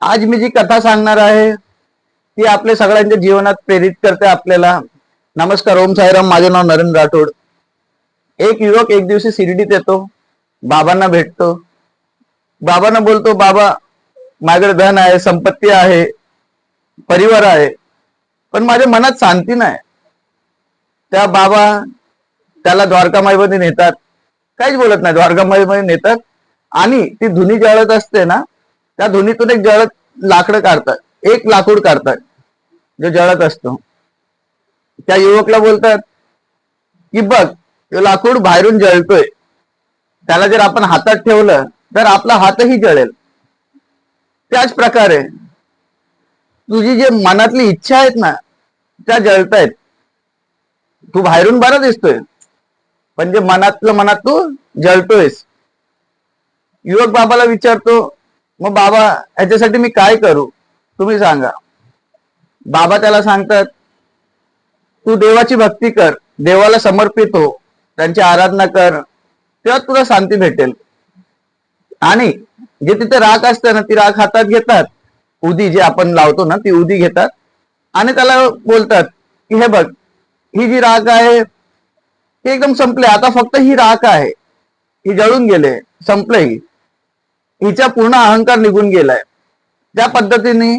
आज मी जी कथा सांगणार आहे ती आपल्या सगळ्यांच्या जीवनात प्रेरित करते आपल्याला. नमस्कार, ओम साईराम. माझे नाव नरेंद्र राठोड. एक युवक एक दिवशी शिर्डीत येतो, बाबांना भेटतो. बाबांना बोलतो, बाबा माझ्याकडे धन आहे, संपत्ती आहे, परिवार आहे, पण माझ्या मनात शांती नाही. त्या बाबा त्याला द्वारकामाईमध्ये नेतात, काहीच बोलत नाही, द्वारकामाईमध्ये नेतात आणि ती धुनी जळत असते ना, त्या धुनीतून एक जळत लाकडं काढतात, एक लाकूड काढतात जो जळत असतो. त्या युवकला बोलतात की बघ, तो लाकूड बाहेरून जळतोय, त्याला जर आपण हातात ठेवलं तर आपला हातही जळेल. त्याच प्रकारे तुझी जे मनातली इच्छा आहेत ना, त्या जळतायत. तू बाहेरून बरा दिसतोय, पण जे मनात तू जळतोयस. युवक बाबाला विचारतो, मग बाबा याच्यासाठी मी काय करू, तुम्ही सांगा. बाबा त्याला सांगतात, तू देवाची भक्ती कर, देवाला समर्पित हो, त्यांची आराधना कर, तेव्हा तुला शांती भेटेल. आणि जे तिथे राख असते ना, ती राख हातात घेतात, उदी जे आपण लावतो ना, ती उदी घेतात आणि त्याला बोलतात की हे बघ, ही जी राख आहे ती एकदम संपले, आता फक्त ही राख आहे, ही जळून गेले, संपले, हिचा पूर्ण अहंकार निघून गेलाय. त्या पद्धतीने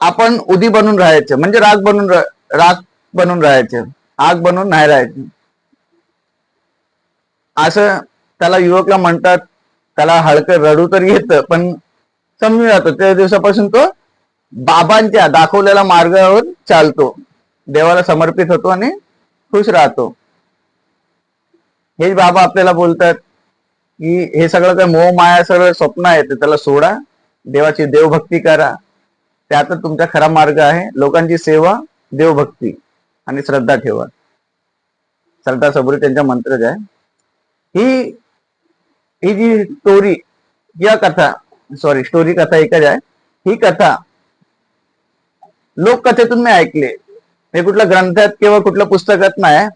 आपण उदी बनून राहायचं, म्हणजे राख बनून राहायचं, आग बनून नाही राहायचं, असं त्याला युवकला म्हणतात. त्याला हलकं रडू तर येतं, पण समजून जातं. त्या दिवसापासून तो बाबांच्या दाखवलेल्या मार्गावर चालतो, देवाला समर्पित होतो आणि खुश राहतो. हेच बाबा आपल्याला बोलतात की हे सगळं काय मोह माया सगळं स्वप्न आहे, त्याला सोडा, देवाची देवभक्ती करा, त्यातच तुमचा खरा मार्ग आहे. लोकांची सेवा, देवभक्ती आणि श्रद्धा ठेवा. श्रद्धा सबुरी त्यांचा मंत्रच आहे. ही ही जी स्टोरी या कथा, सॉरी स्टोरी कथा एकच आहे. ही कथा लोककथेतून मी ऐकले, हे कुठल्या ग्रंथात किंवा कुठल्या पुस्तकात नाही,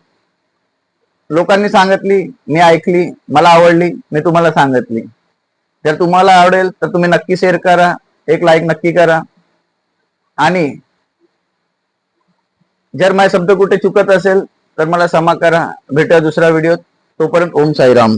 लोकांनी सांगितली, मी ऐकली, मला आवडली, मी तुम्हाला सांगितली. जर तुम्हाला आवडेल तर तुम्ही नक्की शेअर करा, एक लाईक नक्की करा. आणि जर माझे शब्द कुठे चुकत असेल तर मला क्षमा करा. भेटूया दुसऱ्या व्हिडिओत. तोपर्यंत ओम साईराम.